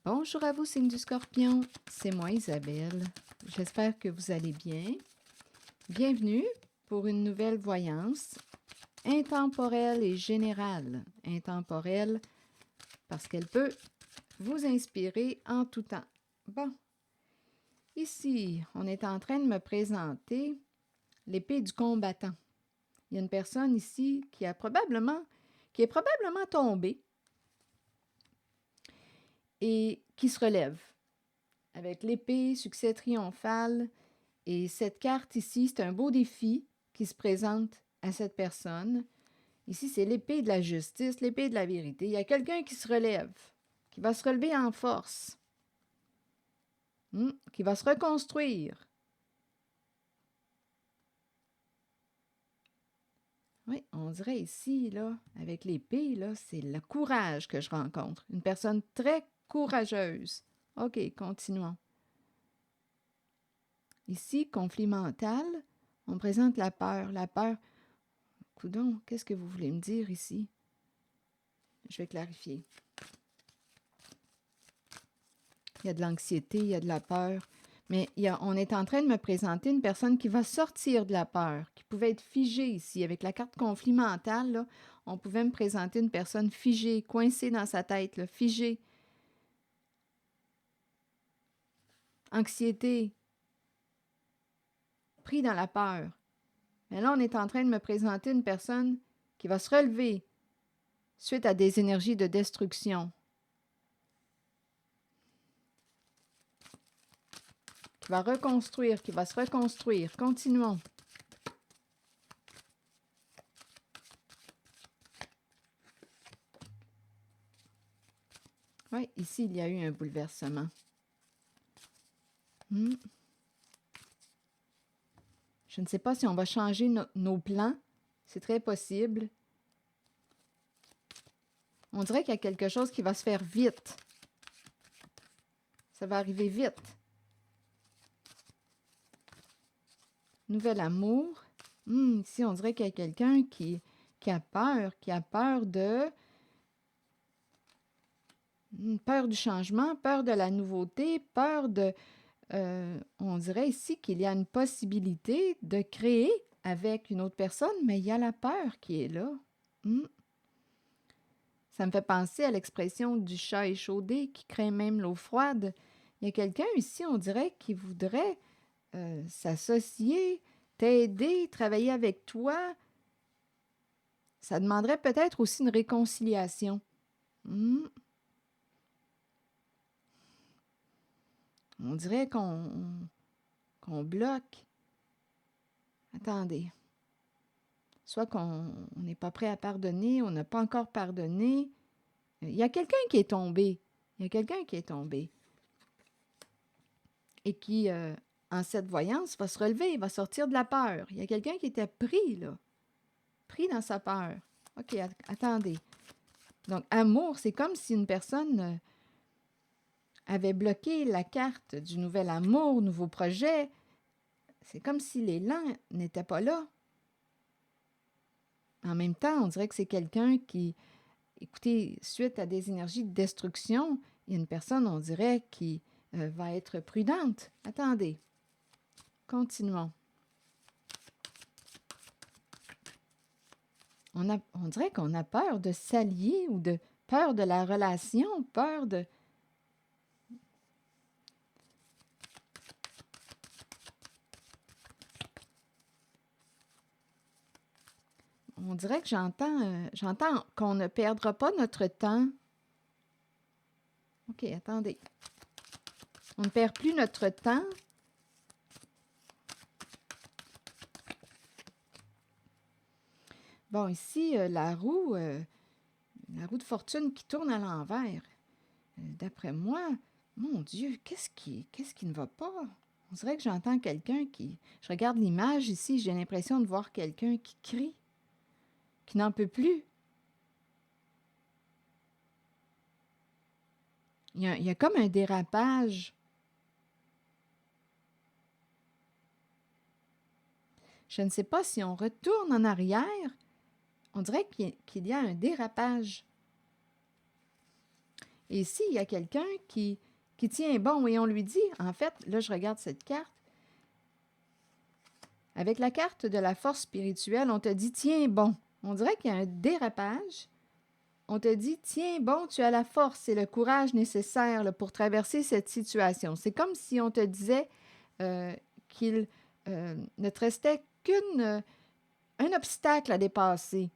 Bonjour à vous, signe du Scorpion. C'est moi, Isabelle. J'espère que vous allez bien. Bienvenue pour une nouvelle voyance intemporelle et générale. Intemporelle parce qu'elle peut vous inspirer en tout temps. Bon, ici, on est en train de me présenter l'épée du combattant. Il y a une personne ici qui est probablement tombée et qui se relève avec l'épée, succès triomphal. Et cette carte ici, c'est un beau défi qui se présente à cette personne. Ici, c'est l'épée de la justice, l'épée de la vérité. Il y a quelqu'un qui se relève, qui va se relever en force, qui va se reconstruire. Oui, on dirait ici, là, avec l'épée, là, c'est le courage que je rencontre. Une personne très courageuse. OK, continuons. Ici, conflit mental, on présente la peur. La peur, coudonc, qu'est-ce que vous voulez me dire ici? Je vais clarifier. Il y a de l'anxiété, il y a de la peur. Mais on est en train de me présenter une personne qui va sortir de la peur, qui pouvait être figée ici. Avec la carte conflit mental, là, on pouvait me présenter une personne figée, coincée dans sa tête, là, figée. Anxiété, pris dans la peur. Mais là, on est en train de me présenter une personne qui va se relever suite à des énergies de destruction. Qui va reconstruire, qui va se reconstruire. Continuons. Oui, ici, il y a eu un bouleversement. Je ne sais pas si on va changer nos plans. C'est très possible. On dirait qu'il y a quelque chose qui va se faire vite. Ça va arriver vite. Nouvel amour. Ici, on dirait qu'il y a quelqu'un qui a peur de... peur du changement, peur de la nouveauté, peur de... on dirait ici qu'il y a une possibilité de créer avec une autre personne, mais il y a la peur qui est là. Ça me fait penser à l'expression du chat échaudé qui craint même l'eau froide. Il y a quelqu'un ici, on dirait, qui voudrait s'associer, t'aider, travailler avec toi. Ça demanderait peut-être aussi une réconciliation. On dirait qu'on bloque. Attendez. Soit qu'on n'est pas prêt à pardonner, on n'a pas encore pardonné. Il y a quelqu'un qui est tombé. Il y a quelqu'un qui est tombé. Et qui, en cette voyance, va se relever, va sortir de la peur. Il y a quelqu'un qui était pris, là. Pris dans sa peur. OK, attendez. Donc, amour, c'est comme si une personne avait bloqué la carte du nouvel amour, nouveau projet. C'est comme si l'élan n'était pas là. En même temps, on dirait que c'est quelqu'un qui, écoutez, suite à des énergies de destruction, il y a une personne, on dirait, qui va être prudente. Attendez. Continuons. On dirait qu'on a peur de s'allier ou de peur de la relation, peur de... On dirait que j'entends qu'on ne perdra pas notre temps. OK, attendez. On ne perd plus notre temps. Bon, ici, la roue de fortune qui tourne à l'envers. D'après moi, mon Dieu, qu'est-ce qui ne va pas? On dirait que j'entends quelqu'un qui... Je regarde l'image ici, j'ai l'impression de voir quelqu'un qui crie, qui n'en peut plus. Il y a comme un dérapage. Je ne sais pas si on retourne en arrière. On dirait qu'il y a un dérapage. Et ici, il y a quelqu'un qui tient bon et on lui dit, en fait, là, je regarde cette carte. Avec la carte de la force spirituelle, on te dit, tiens bon. On dirait qu'il y a un dérapage. On te dit, tiens bon, tu as la force et le courage nécessaires là, pour traverser cette situation. C'est comme si on te disait qu'il ne te restait qu'un obstacle à dépasser.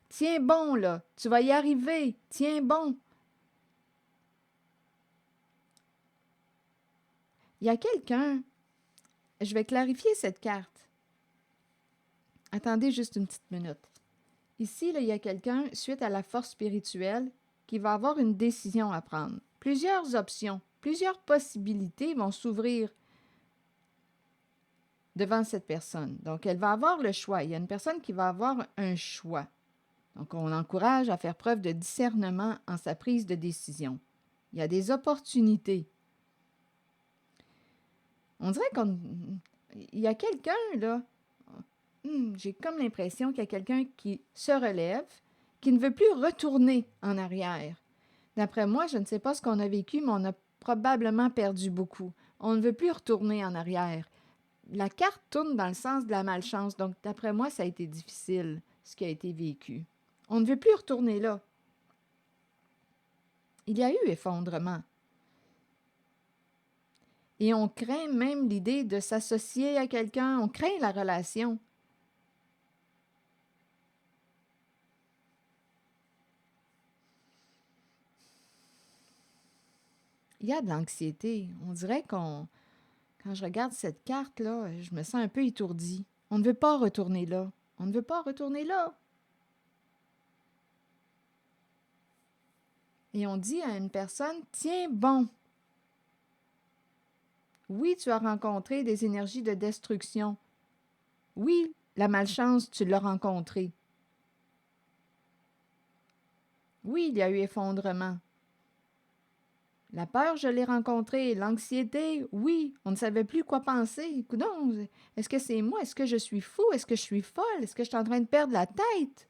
Tiens bon, là, tu vas y arriver. Tiens bon. Il y a quelqu'un, je vais clarifier cette carte. Attendez juste une petite minute. Ici, là, il y a quelqu'un, suite à la force spirituelle, qui va avoir une décision à prendre. Plusieurs options, plusieurs possibilités vont s'ouvrir devant cette personne. Donc, elle va avoir le choix. Il y a une personne qui va avoir un choix. Donc, on l'encourage à faire preuve de discernement en sa prise de décision. Il y a des opportunités. On dirait qu'il y a quelqu'un, là, j'ai comme l'impression qu'il y a quelqu'un qui se relève, qui ne veut plus retourner en arrière. D'après moi, je ne sais pas ce qu'on a vécu, mais on a probablement perdu beaucoup. On ne veut plus retourner en arrière. La carte tourne dans le sens de la malchance, donc d'après moi, ça a été difficile, ce qui a été vécu. On ne veut plus retourner là. Il y a eu effondrement. Et on craint même l'idée de s'associer à quelqu'un, on craint la relation. Il y a de l'anxiété. On dirait quand je regarde cette carte-là, je me sens un peu étourdie. On ne veut pas retourner là. On ne veut pas retourner là. Et on dit à une personne, tiens bon. Oui, tu as rencontré des énergies de destruction. Oui, la malchance, tu l'as rencontrée. Oui, il y a eu effondrement. La peur, je l'ai rencontrée. L'anxiété, oui, on ne savait plus quoi penser. Non, est-ce que c'est moi? Est-ce que je suis fou? Est-ce que je suis folle? Est-ce que je suis en train de perdre la tête?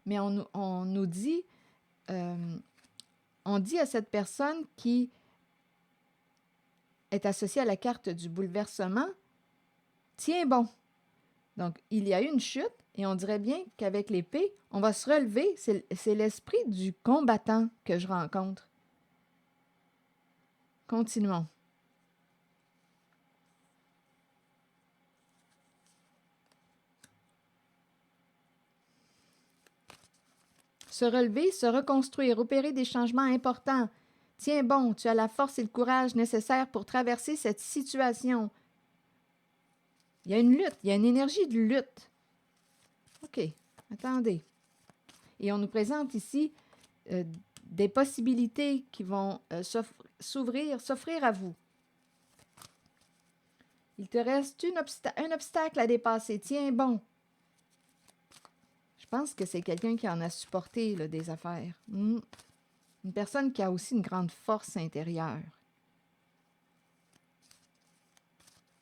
Mais on nous dit, on dit à cette personne qui est associée à la carte du bouleversement, tiens bon. Donc, il y a eu une chute et on dirait bien qu'avec l'épée, on va se relever. C'est l'esprit du combattant que je rencontre. Continuons. Se relever, se reconstruire, opérer des changements importants. Tiens bon, tu as la force et le courage nécessaires pour traverser cette situation. Il y a une lutte, il y a une énergie de lutte. OK, attendez. Et on nous présente ici des possibilités qui vont s'offrir à vous. Il te reste un obstacle à dépasser. Tiens bon. Je pense que c'est quelqu'un qui en a supporté là, des affaires. Une personne qui a aussi une grande force intérieure.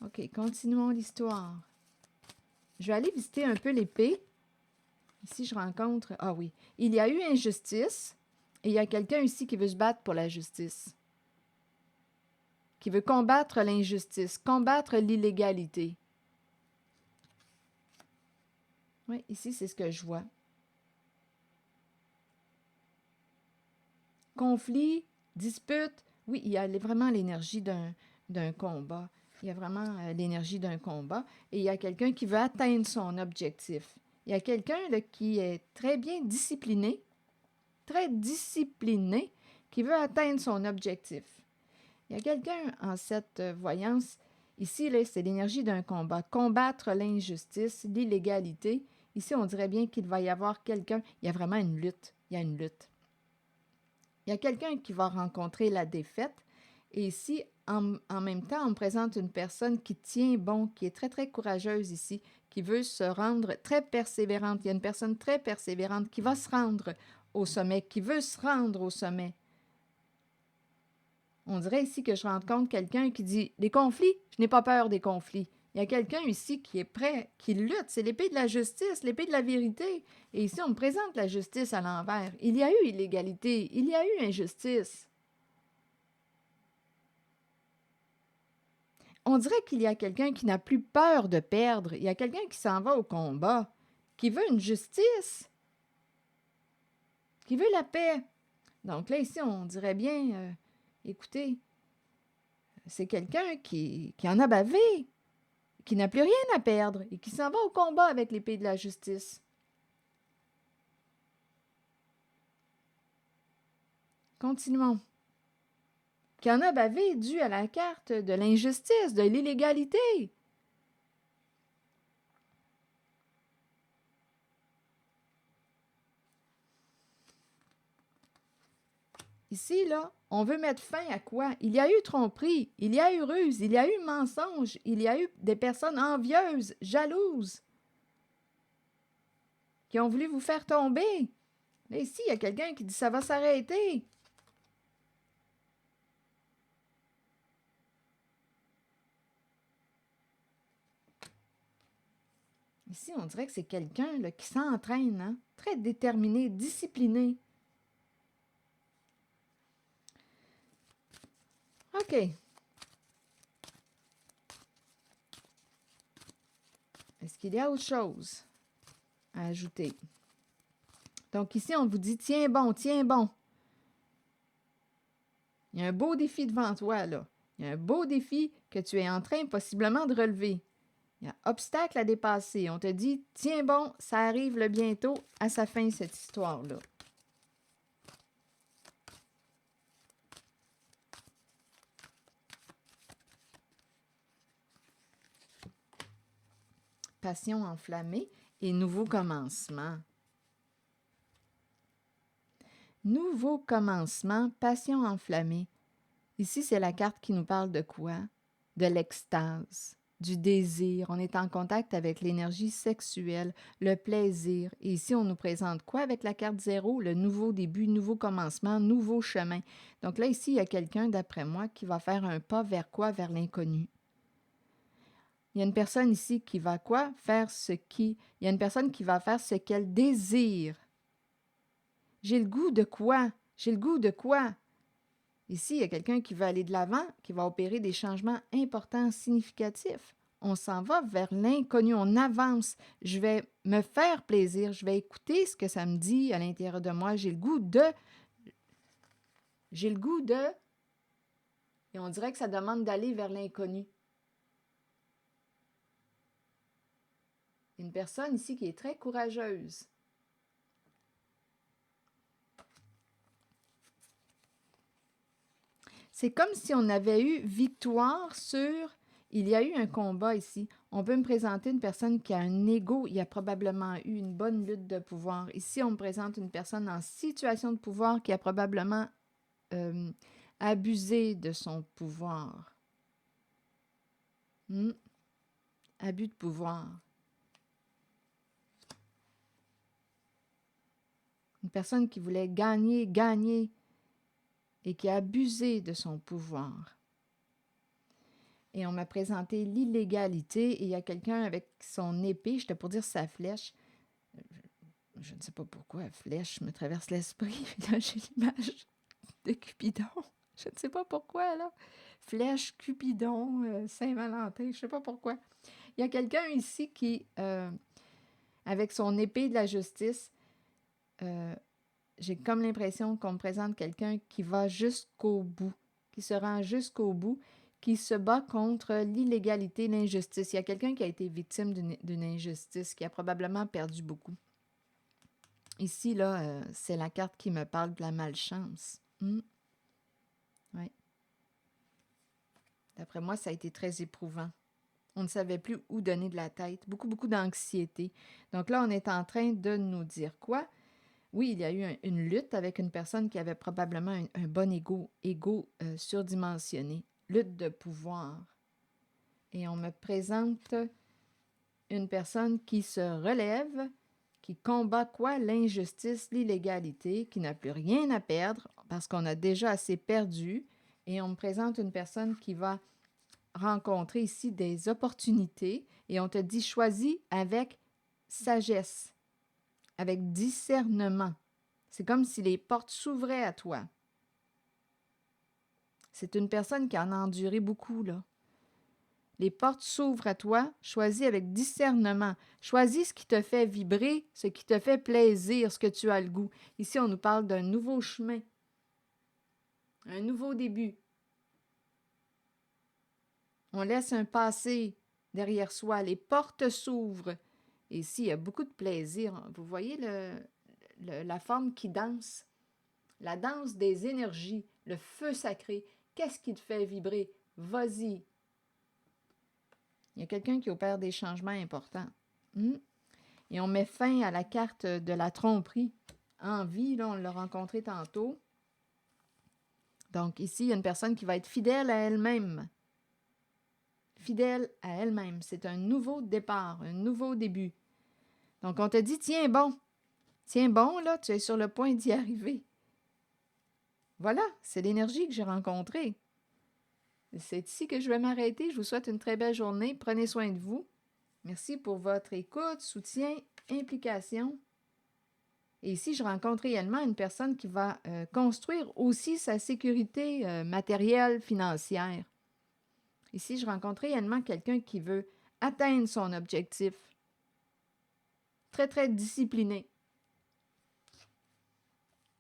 OK, continuons l'histoire. Je vais aller visiter un peu l'épée. Ici, je rencontre... Ah oui, il y a eu injustice et il y a quelqu'un ici qui veut se battre pour la justice. Qui veut combattre l'injustice, combattre l'illégalité. Oui, ici, c'est ce que je vois. Conflit, dispute, oui, il y a vraiment l'énergie d'un combat. Il y a vraiment l'énergie d'un combat. Et il y a quelqu'un qui veut atteindre son objectif. Il y a quelqu'un qui est très bien discipliné, qui veut atteindre son objectif. Il y a quelqu'un en cette voyance, ici, là, c'est l'énergie d'un combat. Combattre l'injustice, l'illégalité. Ici, on dirait bien qu'il va y avoir quelqu'un, il y a vraiment une lutte. Il y a une lutte. Il y a quelqu'un qui va rencontrer la défaite. Et ici, en même temps, on me présente une personne qui tient bon, qui est très, très courageuse ici, qui veut se rendre très persévérante. Il y a une personne très persévérante qui va se rendre au sommet, qui veut se rendre au sommet. On dirait ici que je rencontre quelqu'un qui dit « Les conflits, je n'ai pas peur des conflits. » Il y a quelqu'un ici qui est prêt, qui lutte. C'est l'épée de la justice, l'épée de la vérité. Et ici, on me présente la justice à l'envers. Il y a eu illégalité, il y a eu injustice. On dirait qu'il y a quelqu'un qui n'a plus peur de perdre. Il y a quelqu'un qui s'en va au combat, qui veut une justice, qui veut la paix. Donc là, ici, on dirait bien, écoutez, c'est quelqu'un qui en a bavé, qui n'a plus rien à perdre et qui s'en va au combat avec l'épée de la justice. Continuons. Qui en a bavé dû à la carte de l'injustice, de l'illégalité. Ici, là, on veut mettre fin à quoi? Il y a eu tromperie, il y a eu ruse, il y a eu mensonge, il y a eu des personnes envieuses, jalouses, qui ont voulu vous faire tomber. Là, ici, il y a quelqu'un qui dit ça va s'arrêter. Ici, on dirait que c'est quelqu'un là, qui s'entraîne, hein? Très déterminé, discipliné. OK. Est-ce qu'il y a autre chose à ajouter? Donc ici, on vous dit, tiens bon, tiens bon. Il y a un beau défi devant toi, là. Il y a un beau défi que tu es en train possiblement de relever. Il y a obstacle à dépasser. On te dit, tiens bon, ça arrive le bientôt à sa fin, cette histoire-là. Passion enflammée et nouveau commencement. Nouveau commencement, passion enflammée. Ici, c'est la carte qui nous parle de quoi? De l'extase, du désir. On est en contact avec l'énergie sexuelle, le plaisir. Et ici, on nous présente quoi avec la carte 0? Le nouveau début, nouveau commencement, nouveau chemin. Donc là, ici, il y a quelqu'un, d'après moi, qui va faire un pas vers quoi? Vers l'inconnu. Il y a une personne ici qui va quoi? Il y a une personne qui va faire ce qu'elle désire. J'ai le goût de quoi? J'ai le goût de quoi? Ici, il y a quelqu'un qui va aller de l'avant, qui va opérer des changements importants, significatifs. On s'en va vers l'inconnu, on avance. Je vais me faire plaisir, je vais écouter ce que ça me dit à l'intérieur de moi. J'ai le goût de... Et on dirait que ça demande d'aller vers l'inconnu. Une personne ici qui est très courageuse. C'est comme si on avait eu victoire sur... Il y a eu un combat ici. On peut me présenter une personne qui a un ego. Il y a probablement eu une bonne lutte de pouvoir. Ici, on me présente une personne en situation de pouvoir qui a probablement abusé de son pouvoir. Abus de pouvoir. Une personne qui voulait gagner, et qui a abusé de son pouvoir. Et on m'a présenté l'illégalité, et il y a quelqu'un avec son épée, j'étais pour dire sa flèche. Je ne sais pas pourquoi, flèche me traverse l'esprit. Là, j'ai l'image de Cupidon. Je ne sais pas pourquoi, là. Flèche, Cupidon, Saint-Valentin, je ne sais pas pourquoi. Il y a quelqu'un ici qui, avec son épée de la justice, j'ai comme l'impression qu'on me présente quelqu'un qui va jusqu'au bout, qui se rend jusqu'au bout, qui se bat contre l'illégalité, l'injustice. Il y a quelqu'un qui a été victime d'une injustice, qui a probablement perdu beaucoup. Ici, là, c'est la carte qui me parle de la malchance. Oui. D'après moi, ça a été très éprouvant. On ne savait plus où donner de la tête. Beaucoup d'anxiété. Donc là, on est en train de nous dire quoi? Oui, il y a eu une lutte avec une personne qui avait probablement un bon ego surdimensionné. Lutte de pouvoir. Et on me présente une personne qui se relève, qui combat quoi? L'injustice, l'illégalité, qui n'a plus rien à perdre parce qu'on a déjà assez perdu. Et on me présente une personne qui va rencontrer ici des opportunités et on te dit choisis avec sagesse, avec discernement. C'est comme si les portes s'ouvraient à toi. C'est une personne qui en a enduré beaucoup, là. Les portes s'ouvrent à toi, choisis avec discernement. Choisis ce qui te fait vibrer, ce qui te fait plaisir, ce que tu as le goût. Ici, on nous parle d'un nouveau chemin, un nouveau début. On laisse un passé derrière soi, les portes s'ouvrent. Et ici, il y a beaucoup de plaisir. Vous voyez la forme qui danse, la danse des énergies, le feu sacré. Qu'est-ce qui te fait vibrer? Vas-y. Il y a quelqu'un qui opère des changements importants. Et on met fin à la carte de la tromperie. En vie, là, on l'a rencontré tantôt. Donc ici, il y a une personne qui va être fidèle à elle-même. Fidèle à elle-même. C'est un nouveau départ, un nouveau début. Donc on te dit, tiens bon, là, tu es sur le point d'y arriver. Voilà, c'est l'énergie que j'ai rencontrée. C'est ici que je vais m'arrêter. Je vous souhaite une très belle journée. Prenez soin de vous. Merci pour votre écoute, soutien, implication. Et ici, je rencontre réellement une personne qui va construire aussi sa sécurité matérielle, financière. Ici, je rencontre réellement quelqu'un qui veut atteindre son objectif. Très, très discipliné.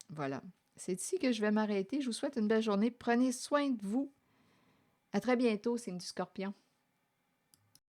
Voilà. C'est ici que je vais m'arrêter. Je vous souhaite une belle journée. Prenez soin de vous. À très bientôt, c'est du Scorpion.